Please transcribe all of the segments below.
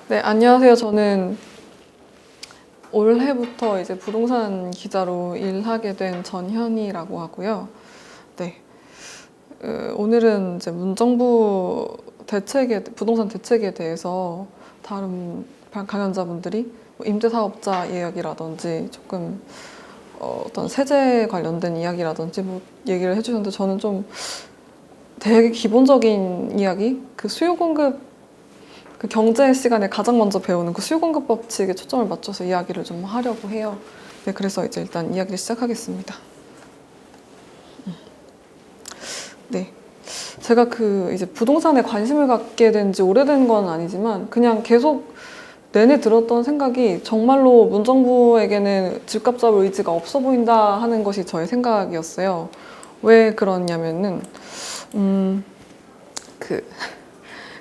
네, 안녕하세요. 저는 올해부터 이제 부동산 기자로 일하게 된 전현이라고 하고요. 네, 오늘은 이제 문정부 부동산 대책에 대해서 다른 강연자분들이 뭐 임대사업자 이야기라든지 조금 어떤 세제 관련된 이야기라든지 뭐 얘기를 해주셨는데 저는 좀 되게 기본적인 이야기, 그 수요 공급 그 경제 시간에 가장 먼저 배우는 그 수요 공급 법칙에 초점을 맞춰서 이야기를 좀 하려고 해요. 네, 그래서 이제 일단 이야기를 시작하겠습니다. 네. 제가 이제 부동산에 관심을 갖게 된 지 오래된 건 아니지만 그냥 계속 내내 들었던 생각이 정말로 문정부에게는 집값 잡을 의지가 없어 보인다 하는 것이 저의 생각이었어요. 왜 그러냐면은,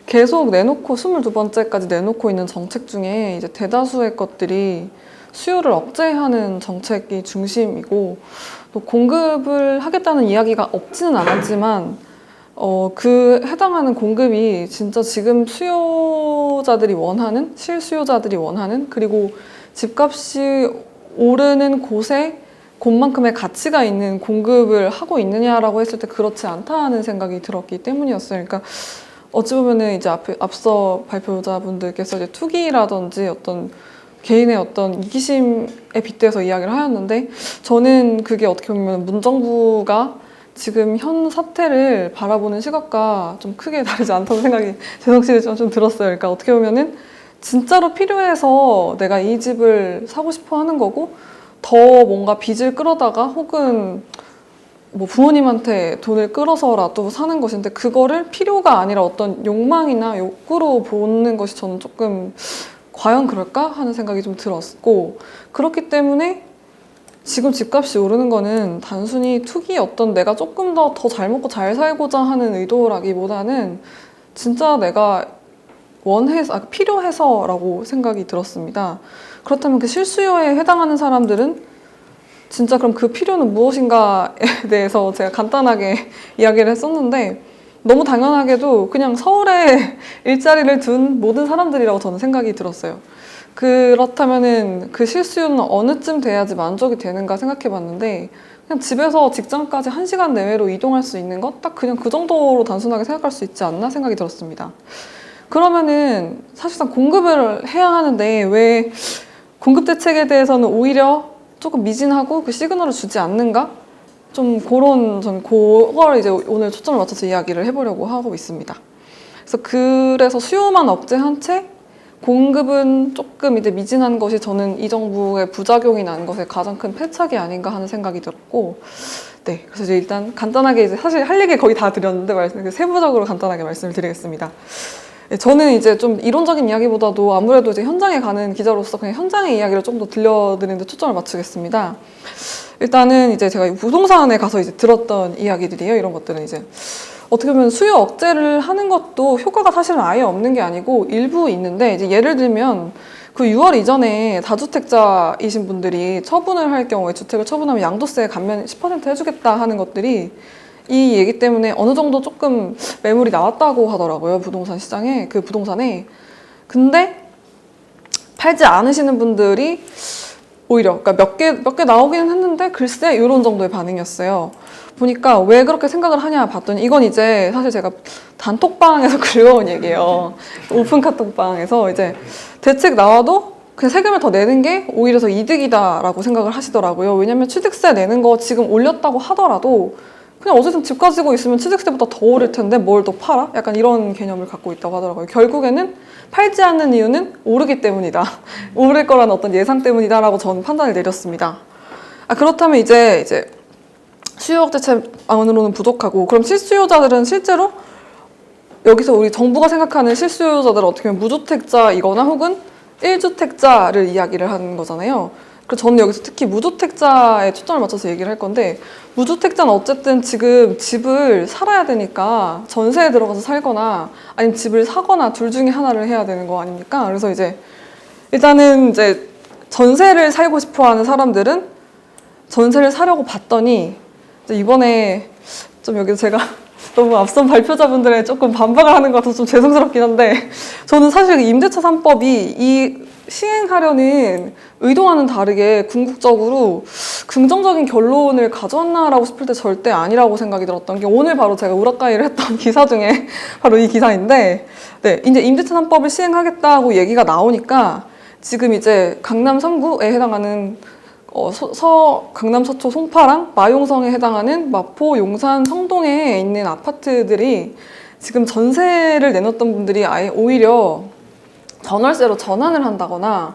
계속 내놓고 22번째까지 내놓고 있는 정책 중에 이제 대다수의 것들이 수요를 억제하는 정책이 중심이고 또 공급을 하겠다는 이야기가 없지는 않았지만 그 해당하는 공급이 진짜 지금 수요자들이 원하는, 실수요자들이 원하는, 그리고 집값이 오르는 곳만큼의 가치가 있는 공급을 하고 있느냐라고 했을 때 그렇지 않다는 생각이 들었기 때문이었어요. 그러니까 어찌 보면은 이제 앞서 발표자분들께서 이제 투기라든지 어떤 개인의 어떤 이기심에 빗대서 이야기를 하였는데 저는 그게 어떻게 보면 문정부가 지금 현 사태를 바라보는 시각과 좀 크게 다르지 않다는 생각이 제 확실히 좀 들었어요. 그러니까 어떻게 보면은 진짜로 필요해서 내가 이 집을 사고 싶어 하는 거고 더 뭔가 빚을 끌어다가 혹은 뭐 부모님한테 돈을 끌어서라도 사는 것인데 그거를 필요가 아니라 어떤 욕망이나 욕구로 보는 것이 저는 조금 과연 그럴까 하는 생각이 좀 들었고 그렇기 때문에 지금 집값이 오르는 거는 단순히 투기 어떤 내가 조금 더 잘 먹고 잘 살고자 하는 의도라기보다는 진짜 내가 필요해서라고 생각이 들었습니다. 그렇다면 그 실수요에 해당하는 사람들은 진짜 그럼 그 필요는 무엇인가에 대해서 제가 간단하게 이야기를 했었는데 너무 당연하게도 그냥 서울에 일자리를 둔 모든 사람들이라고 저는 생각이 들었어요. 그렇다면은 그 실수요는 어느쯤 돼야지 만족이 되는가 생각해 봤는데 그냥 집에서 직장까지 1시간 내외로 이동할 수 있는 것? 딱 그냥 그 정도로 단순하게 생각할 수 있지 않나 생각이 들었습니다. 그러면은 사실상 공급을 해야 하는데 왜 공급 대책에 대해서는 오히려 조금 미진하고 그 시그널을 주지 않는가? 좀 저는 그걸 이제 오늘 초점을 맞춰서 이야기를 해보려고 하고 있습니다. 그래서 수요만 억제한 채 공급은 조금 이제 미진한 것이 저는 이 정부의 부작용이 난 것의 가장 큰 패착이 아닌가 하는 생각이 들었고, 네. 그래서 이제 일단 간단하게 이제 사실 할 얘기 거의 다 드렸는데 세부적으로 간단하게 말씀을 드리겠습니다. 저는 이제 좀 이론적인 이야기보다도 아무래도 이제 현장에 가는 기자로서 그냥 현장의 이야기를 좀 더 들려드리는 데 초점을 맞추겠습니다. 일단은 이제 제가 부동산에 가서 이제 들었던 이야기들이에요. 이런 것들은 이제 어떻게 보면 수요 억제를 하는 것도 효과가 사실은 아예 없는 게 아니고 일부 있는데 이제 예를 들면 그 6월 이전에 다주택자이신 분들이 처분을 할 경우에 주택을 처분하면 양도세 감면 10% 해주겠다 하는 것들이 이 얘기 때문에 어느 정도 조금 매물이 나왔다고 하더라고요. 부동산 시장에, 그 부동산에. 근데 팔지 않으시는 분들이 오히려, 그러니까 몇 개 나오기는 했는데 글쎄 이런 정도의 반응이었어요. 보니까 왜 그렇게 생각을 하냐 봤더니 이건 이제 사실 제가 단톡방에서 긁어온 얘기예요. 오픈 카톡방에서 이제 대책 나와도 그냥 세금을 더 내는 게 오히려 더 이득이다라고 생각을 하시더라고요. 왜냐면 취득세 내는 거 지금 올렸다고 하더라도 그냥 어쨌든 집 가지고 있으면 취득세보다 더 오를 텐데 뭘 더 팔아? 약간 이런 개념을 갖고 있다고 하더라고요. 결국에는 팔지 않는 이유는 오르기 때문이다. 오를 거라는 어떤 예상 때문이다라고 저는 판단을 내렸습니다. 그렇다면 이제 수요 억제책만으로는 부족하고 그럼 실수요자들은 실제로 여기서 우리 정부가 생각하는 실수요자들은 어떻게 보면 무주택자이거나 혹은 1주택자를 이야기를 하는 거잖아요. 그래서 저는 여기서 특히 무주택자에 초점을 맞춰서 얘기를 할 건데 무주택자는 어쨌든 지금 집을 살아야 되니까 전세에 들어가서 살거나 아니면 집을 사거나 둘 중에 하나를 해야 되는 거 아닙니까? 그래서 이제 일단은 이제 전세를 살고 싶어 하는 사람들은 전세를 사려고 봤더니 이제 이번에 좀 여기서 제가 너무 앞선 발표자분들의 조금 반박을 하는 것 같아서 좀 죄송스럽긴 한데 저는 사실 임대차 3법이 이 시행하려는 의도와는 다르게 궁극적으로 긍정적인 결론을 가져왔나라고 싶을 때 절대 아니라고 생각이 들었던 게 오늘 바로 제가 우라카이를 했던 기사 중에 바로 이 기사인데 네, 이제 임대차 3법을 시행하겠다고 얘기가 나오니까 지금 이제 강남 3구에 해당하는 강남 서초 송파랑 마용성에 해당하는 마포, 용산, 성동에 있는 아파트들이 지금 전세를 내놨던 분들이 아예 오히려 전월세로 전환을 한다거나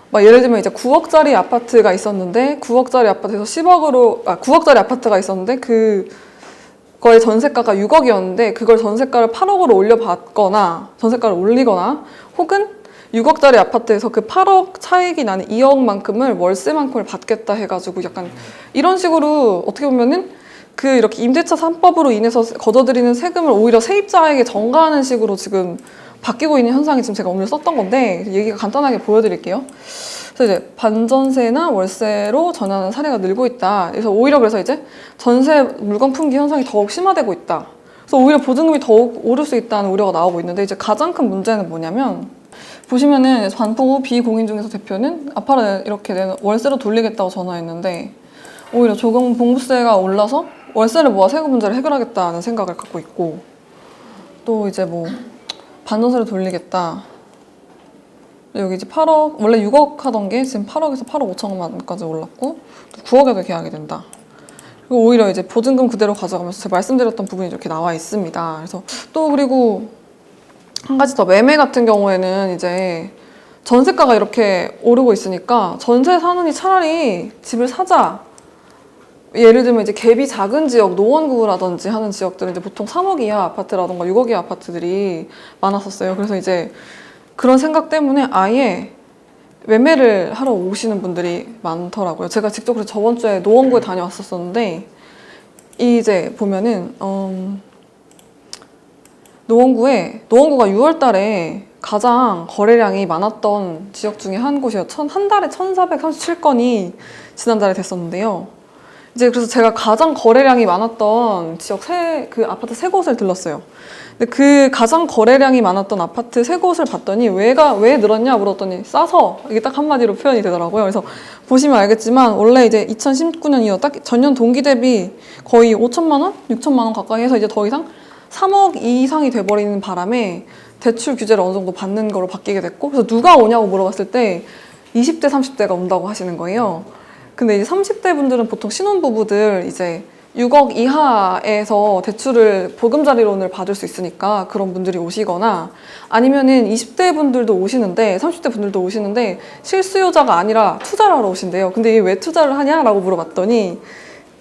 막 예를 들면 이제 9억짜리 아파트가 있었는데 9억짜리 아파트에서 9억짜리 아파트가 있었는데 그거의 전세가가 6억이었는데 그걸 전세가를 8억으로 올려받거나 전세가를 올리거나 혹은 6억짜리 아파트에서 그 8억 차익이 나는 2억만큼을 월세만큼을 받겠다 해가지고 약간 이런 식으로 어떻게 보면은 이렇게 임대차 3법으로 인해서 걷어들이는 세금을 오히려 세입자에게 전가하는 식으로 지금 바뀌고 있는 현상이 지금 제가 오늘 썼던 건데 얘기가 간단하게 보여드릴게요. 그래서 이제 반전세나 월세로 전환하는 사례가 늘고 있다. 그래서 이제 전세 물건 품귀 현상이 더욱 심화되고 있다. 그래서 오히려 보증금이 더욱 오를 수 있다는 우려가 나오고 있는데 이제 가장 큰 문제는 뭐냐면 보시면은 반포 후 비공인중개사 대표는 아파트 이렇게 월세로 돌리겠다고 전화했는데 오히려 조경 봉부세가 올라서 월세를 모아 세금 문제를 해결하겠다는 생각을 갖고 있고 또 이제 뭐 반전세로 돌리겠다. 여기 이제 8억 원래 6억 하던 게 지금 8억에서 8억 5천만까지 올랐고 또 9억에도 계약이 된다. 그리고 오히려 이제 보증금 그대로 가져가면서 제가 말씀드렸던 부분이 이렇게 나와 있습니다. 그래서 또 그리고 한 가지 더 매매 같은 경우에는 이제 전세가가 이렇게 오르고 있으니까 전세 사느니 차라리 집을 사자. 예를 들면 이제 갭이 작은 지역, 노원구라든지 하는 지역들은 이제 보통 3억 이하 아파트라던가 6억 이하 아파트들이 많았었어요. 그래서 이제 그런 생각 때문에 아예 매매를 하러 오시는 분들이 많더라고요. 제가 직접 그래서 저번 주에 노원구에 다녀왔었는데 이제 보면은 노원구가 6월 달에 가장 거래량이 많았던 지역 중에 한 곳이에요. 한 달에 1,437건이 지난달에 됐었는데요. 이제 그래서 제가 가장 거래량이 많았던 지역 그 아파트 3곳을 들렀어요. 근데 그 가장 거래량이 많았던 아파트 3곳을 봤더니 왜 늘었냐 물었더니 싸서 이게 딱 한마디로 표현이 되더라고요. 그래서 보시면 알겠지만 원래 이제 2019년 이후 딱 전년 동기 대비 거의 5천만 원, 6천만 원 가까이 해서 이제 더 이상 3억 이상이 돼버리는 바람에 대출 규제를 어느 정도 받는 거로 바뀌게 됐고 그래서 누가 오냐고 물어봤을 때 20대, 30대가 온다고 하시는 거예요. 근데 이제 30대 분들은 보통 신혼부부들 이제 6억 이하에서 대출을 보금자리론을 받을 수 있으니까 그런 분들이 오시거나 아니면은 20대 분들도 오시는데 30대 분들도 오시는데 실수요자가 아니라 투자를 하러 오신대요. 근데 이게 왜 투자를 하냐라고 물어봤더니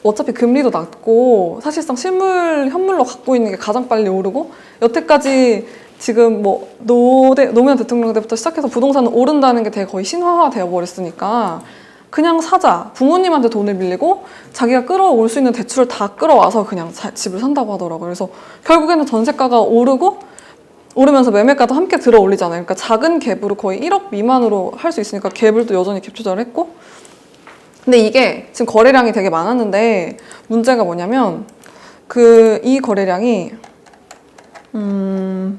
어차피 금리도 낮고 사실상 현물로 갖고 있는 게 가장 빨리 오르고 여태까지 지금 뭐 노무현 대통령 때부터 시작해서 부동산은 오른다는 게 되게 거의 신화화 되어 버렸으니까 그냥 사자. 부모님한테 돈을 빌리고 자기가 끌어올 수 있는 대출을 다 끌어와서 그냥 집을 산다고 하더라고요. 그래서 결국에는 전세가가 오르면서 매매가도 함께 들어 올리잖아요. 그러니까 작은 갭으로 거의 1억 미만으로 할 수 있으니까 갭을 또 여전히 갭 투자를 했고 근데 이게 지금 거래량이 되게 많았는데 문제가 뭐냐면 이 거래량이 6월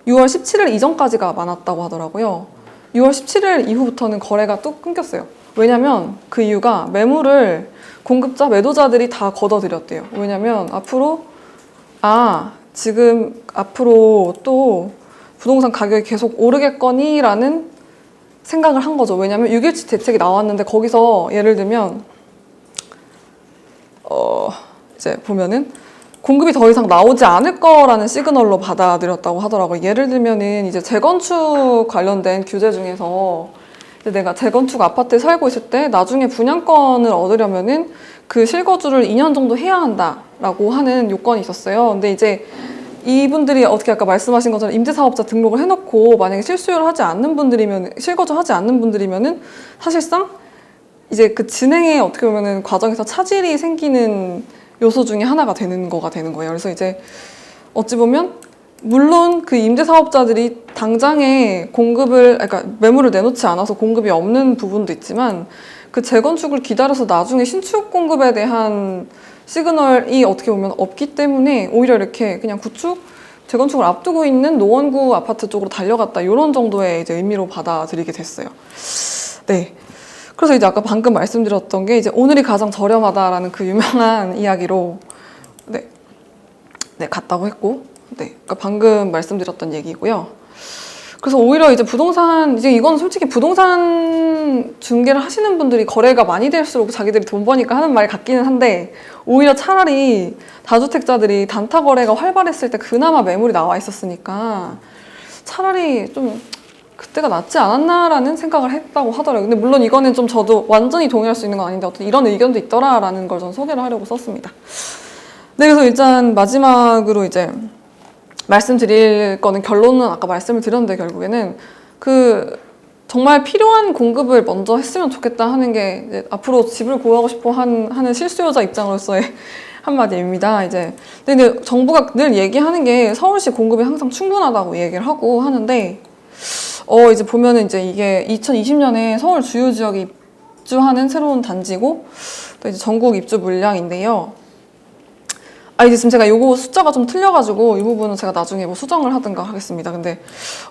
17일 이전까지가 많았다고 하더라고요. 6월 17일 이후부터는 거래가 뚝 끊겼어요. 왜냐면 그 이유가 매물을 공급자, 매도자들이 다 걷어들였대요. 왜냐면 지금 앞으로 또 부동산 가격이 계속 오르겠거니 라는 생각을 한 거죠. 왜냐면 6.17 대책이 나왔는데 거기서 예를 들면 이제 보면은 공급이 더 이상 나오지 않을 거라는 시그널로 받아들였다고 하더라고요. 예를 들면은 이제 재건축 관련된 규제 중에서 내가 재건축 아파트에 살고 있을 때 나중에 분양권을 얻으려면은 그 실거주를 2년 정도 해야 한다라고 하는 요건이 있었어요. 근데 이제 이분들이 어떻게 아까 말씀하신 것처럼 임대사업자 등록을 해놓고 만약에 실거주하지 않는 분들이면은 사실상 이제 그 진행에 어떻게 보면은 과정에서 차질이 생기는 요소 중에 하나가 되는 거예요. 그래서 이제 어찌 보면 물론 그 임대사업자들이 당장에 그러니까 매물을 내놓지 않아서 공급이 없는 부분도 있지만 그 재건축을 기다려서 나중에 신축 공급에 대한 시그널이 어떻게 보면 없기 때문에 오히려 이렇게 그냥 재건축을 앞두고 있는 노원구 아파트 쪽으로 달려갔다 이런 정도의 이제 의미로 받아들이게 됐어요. 네. 그래서 이제 아까 방금 말씀드렸던 게 이제 오늘이 가장 저렴하다라는 그 유명한 이야기로 네, 갔다고 했고, 네, 그러니까 방금 말씀드렸던 얘기고요. 그래서 오히려 이제 이제 이건 솔직히 부동산 중개를 하시는 분들이 거래가 많이 될수록 자기들이 돈 버니까 하는 말 같기는 한데, 오히려 차라리 다주택자들이 단타 거래가 활발했을 때 그나마 매물이 나와 있었으니까 차라리 좀 그때가 낫지 않았나라는 생각을 했다고 하더라고요. 근데 물론 이거는 좀 저도 완전히 동의할 수 있는 건 아닌데 어떤 이런 의견도 있더라라는 걸 전 소개를 하려고 썼습니다. 네, 그래서 일단 마지막으로 이제 말씀드릴 거는 결론은 아까 말씀을 드렸는데 결국에는 정말 필요한 공급을 먼저 했으면 좋겠다 하는 게 이제 앞으로 집을 구하고 싶어 하는 실수요자 입장으로서의 한마디입니다. 근데 정부가 늘 얘기하는 게 서울시 공급이 항상 충분하다고 얘기를 하고 하는데 이제 보면은 이제 이게 2020년에 서울 주요 지역에 입주하는 새로운 단지고 또 이제 전국 입주 물량인데요. 이제 지금 제가 요거 숫자가 좀 틀려가지고 이 부분은 제가 나중에 뭐 수정을 하든가 하겠습니다. 근데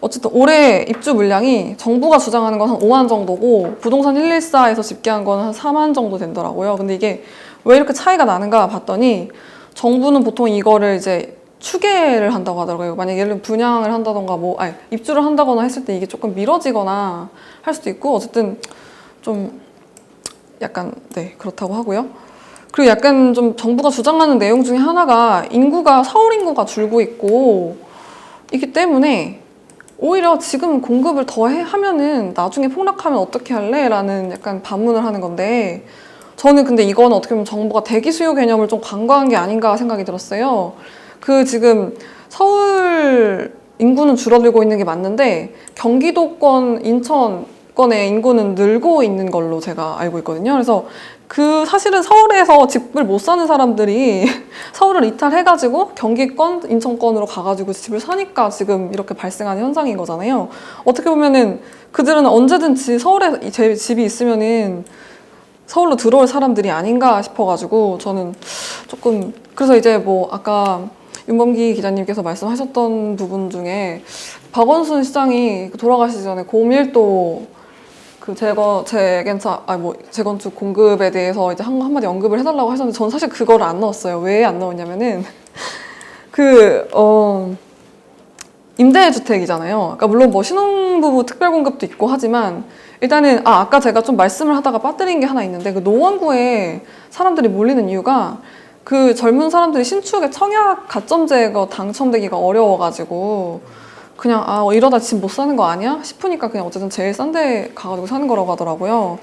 어쨌든 올해 입주 물량이 정부가 주장하는 건 한 5만 정도고 부동산 114에서 집계한 건 한 4만 정도 된더라고요. 근데 이게 왜 이렇게 차이가 나는가 봤더니 정부는 보통 이거를 이제 추계를 한다고 하더라고요. 만약에 예를 들면 분양을 한다던가 입주를 한다거나 했을 때 이게 조금 미뤄지거나 할 수도 있고 어쨌든 좀 약간 네 그렇다고 하고요. 그리고 약간 좀 정부가 주장하는 내용 중에 하나가 서울 인구가 줄고 있고 있기 때문에 오히려 지금 공급을 더 하면은 나중에 폭락하면 어떻게 할래? 라는 약간 반문을 하는 건데 저는 근데 이건 어떻게 보면 정부가 대기 수요 개념을 좀 간과한 게 아닌가 생각이 들었어요. 지금 서울 인구는 줄어들고 있는 게 맞는데 경기도권, 인천권의 인구는 늘고 있는 걸로 제가 알고 있거든요. 그래서 사실은 서울에서 집을 못 사는 사람들이 서울을 이탈해가지고 경기권, 인천권으로 가가지고 집을 사니까 지금 이렇게 발생하는 현상인 거잖아요. 어떻게 보면은 그들은 언제든지 서울에 제 집이 있으면은 서울로 들어올 사람들이 아닌가 싶어가지고 저는 조금 그래서 이제 뭐 아까 윤범기 기자님께서 말씀하셨던 부분 중에 박원순 시장이 돌아가시기 전에 고밀도 재건축 공급에 대해서 이제 한마디 언급을 해달라고 하셨는데 저는 사실 그거를 안 넣었어요. 왜 안 넣었냐면은 임대주택이잖아요. 그러니까 물론 뭐 신혼부부 특별공급도 있고 하지만 일단은 아까 제가 좀 말씀을 하다가 빠뜨린 게 하나 있는데 노원구에 사람들이 몰리는 이유가 젊은 사람들이 신축에 청약 가점제가 당첨되기가 어려워가지고 그냥 이러다 집 못 사는 거 아니야? 싶으니까 그냥 어쨌든 제일 싼 데 가가지고 사는 거라고 하더라고요.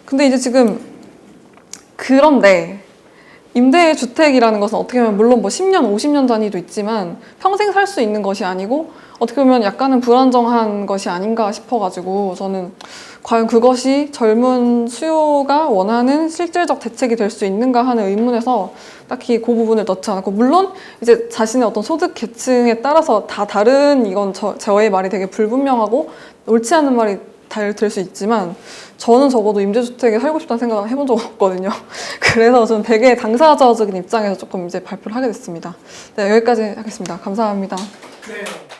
근데 이제 지금 그런데 임대주택이라는 것은 어떻게 보면 물론 뭐 10년, 50년 단위도 있지만 평생 살 수 있는 것이 아니고 어떻게 보면 약간은 불안정한 것이 아닌가 싶어가지고 저는 과연 그것이 젊은 수요가 원하는 실질적 대책이 될 수 있는가 하는 의문에서 딱히 그 부분을 넣지 않았고 물론 이제 자신의 어떤 소득 계층에 따라서 다 다른 이건 저의 말이 되게 불분명하고 옳지 않은 말이 될 수 있지만 저는 적어도 임대주택에 살고 싶다는 생각은 해본 적 없거든요. 그래서 저는 되게 당사자적인 입장에서 조금 이제 발표를 하게 됐습니다. 네, 여기까지 하겠습니다. 감사합니다. 네.